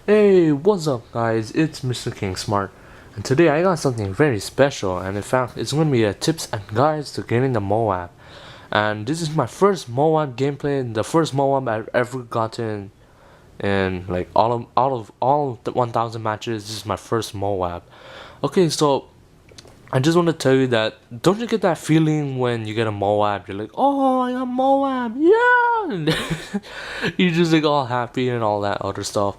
Hey, what's up guys? It's Mr. King Smart, and today I got something very special, and in fact it's going to be a tips and guides to getting the MOAB. And this is my first MOAB gameplay, the first MOAB I've ever gotten in like all of the 1000 matches. This is my first MOAB. Okay, so I just want to tell you that don't you get that feeling when you get a MOAB? You're like, oh, I got MOAB, yeah! And you're just like all happy and all that other stuff.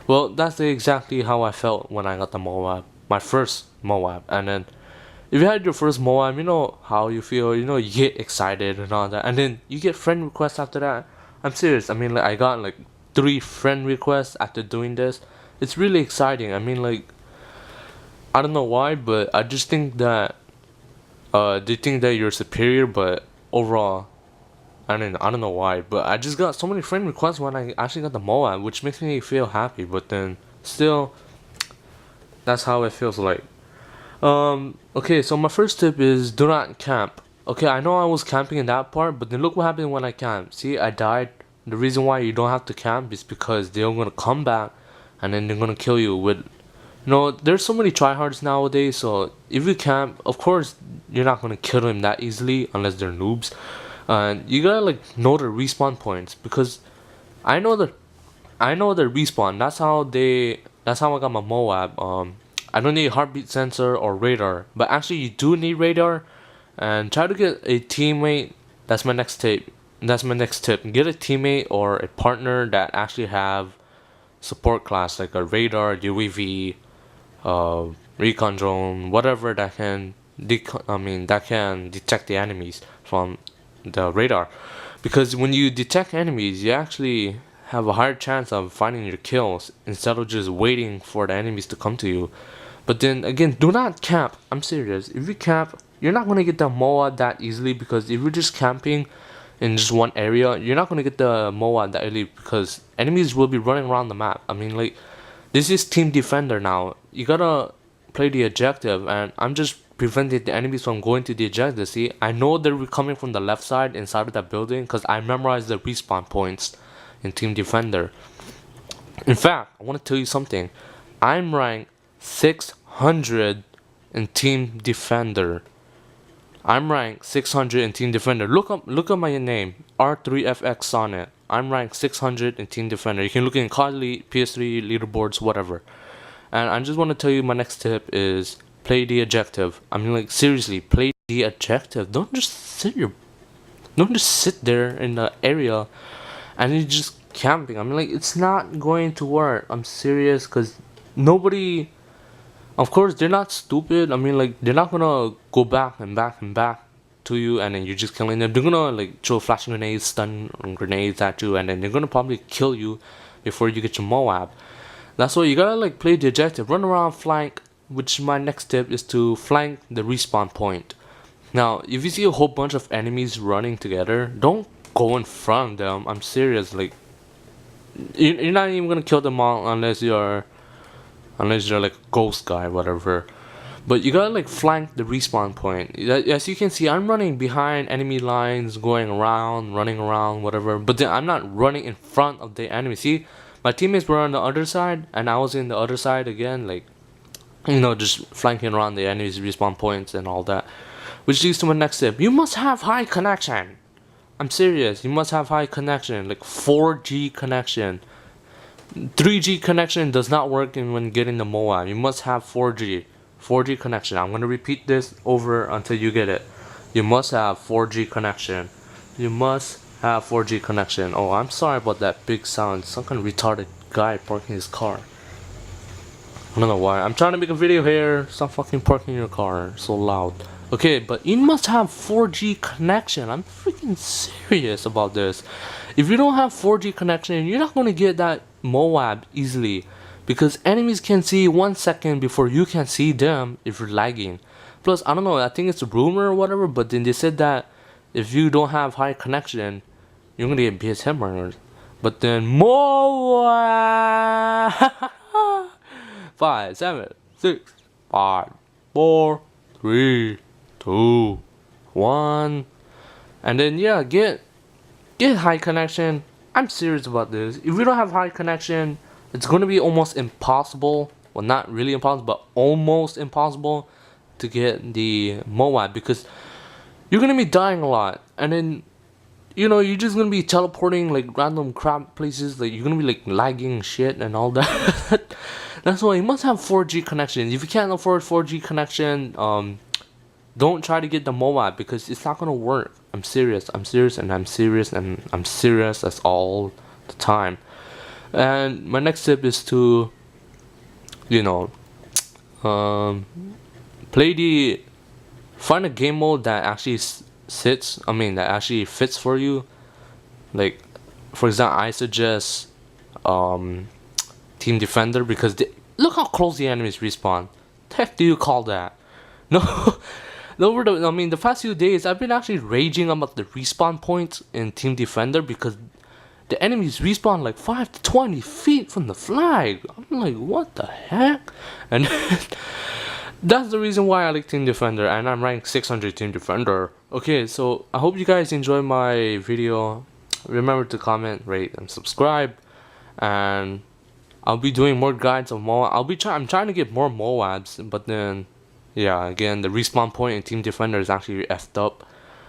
Well, that's exactly how I felt when I got the MOAB, my first MOAB. And then if you had your first MOAB, you know how you feel. You know, you get excited and all that, and then you get friend requests after that. I'm serious. I mean, like I got like 3 friend requests after doing this. It's really exciting. I mean, like I don't know why, but I just think that they think that you're superior, but overall, I don't know why, but I just got so many friend requests when I actually got the MOAB, which makes me feel happy. But then still, that's how it feels like. Okay, so my first tip is do not camp. Okay, I know I was camping in that part, but then look what happened when I camped. See, I died. The reason why you don't have to camp is because they're gonna come back, and then they're gonna kill you with. There's so many tryhards nowadays. So if you camp, of course you're not gonna kill them that easily unless they're noobs. And you gotta like know the respawn points because I know the I know the respawn. That's how I got my MOAB. I don't need a heartbeat sensor or radar, but actually you do need radar. And try to get a teammate. That's my next tip. That's my next tip. Get a teammate or a partner that actually have support class like a radar, UAV, uh, recon drone, whatever that can that can detect the enemies from the radar. Because when you detect enemies, you actually have a higher chance of finding your kills instead of just waiting for the enemies to come to you. But then again, do not camp. I'm serious. If you camp, you're not gonna get the MOA that easily because if you're just camping in just one area, you're not gonna get the MOA that early because enemies will be running around the map. I mean, like this is team defender now. You gotta play the objective, and I'm just preventing the enemies from going to the objective. See, I know they're coming from the left side inside of that building because I memorized the respawn points in team defender. In fact, I want to tell you something. I'm ranked 600 in team defender. I'm ranked 600 in Team Defender. Look up my name, R3FX Sonnet. I'm ranked 600 in Team Defender. You can look in COD Elite, PS3 leaderboards, whatever. And I just want to tell you my next tip is play the objective. I mean, like seriously, play the objective. Don't just sit there in the area and you're just camping. I mean, like it's not going to work. I'm serious, cause nobody, of course, they're not stupid. I mean, like, they're not gonna go back and back and back to you and then you're just killing them. They're gonna, like, throw flashing grenades, stun grenades at you, and then they're gonna probably kill you before you get your MOAB. That's why you gotta, like, play the objective. Run around, flank, which my next tip is to flank the respawn point. Now, if you see a whole bunch of enemies running together, don't go in front of them. I'm serious. Like, you're not even gonna kill them all unless you're like a ghost guy, whatever. But you gotta like flank the respawn point. As you can see, I'm running behind enemy lines, going around, running around, whatever. But then I'm not running in front of the enemy. See, my teammates were on the other side, and I was in the other side again, like just flanking around the enemy's respawn points and all that. Which leads to my next tip. You must have high connection. I'm serious. You must have high connection, like 4G connection. 3G connection does not work when getting the MOAB. You must have 4G. 4G connection. I'm going to repeat this over until you get it. You must have 4G connection. You must have 4G connection. Oh, I'm sorry about that big sound. Some kind of retarded guy parking his car. I don't know why. I'm trying to make a video here. Stop fucking parking your car so loud. Okay, but you must have 4G connection. I'm freaking serious about this. If you don't have 4G connection, you're not going to get that MOAB easily. Because enemies can see 1 second before you can see them if you're lagging. Plus, I don't know, I think it's a rumor or whatever, but then they said that if you don't have high connection, you're going to get BSM runners. But then MOAB! 5, 7, 6, 5, 4, 3, 2, 1. And then yeah, get high connection. I'm serious about this. If you don't have high connection, it's gonna be almost impossible. Well, not really impossible, but almost impossible to get the MOAB, because you're gonna be dying a lot, and then you're just gonna be teleporting like random crap places. Like you're gonna be like lagging shit and all that. That's why you must have 4G connection. If you can't afford 4G connection, don't try to get the MOAB, because it's not gonna work. I'm serious. I'm serious, and I'm serious, and I'm serious. That's all the time. And my next tip is to, you know, play the find a game mode that actually sits. I mean, that actually fits for you. Like, for example, I suggest Team Defender, because look how close the enemies respawn. The heck do you call that? No. The past few days I've been actually raging about the respawn points in Team Defender, because the enemies respawn like 5 to 20 feet from the flag. I'm like, what the heck? And that's the reason why I like Team Defender, and I'm ranked 600 Team Defender. Okay, so I hope you guys enjoy my video. Remember to comment, rate, and subscribe. And I'll be doing more guides of MOAB. I'm trying to get more MOABs, but then, yeah, again, the respawn point in Team Defender is actually effed up.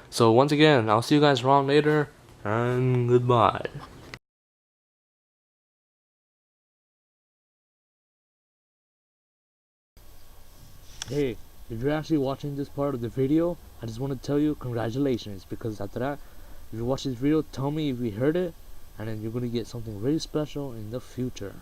So once again, I'll see you guys around later, and goodbye. Hey, if you're actually watching this part of the video, I just want to tell you congratulations, because after that, if you watch this video, tell me if you heard it, and then you're going to get something very special in the future.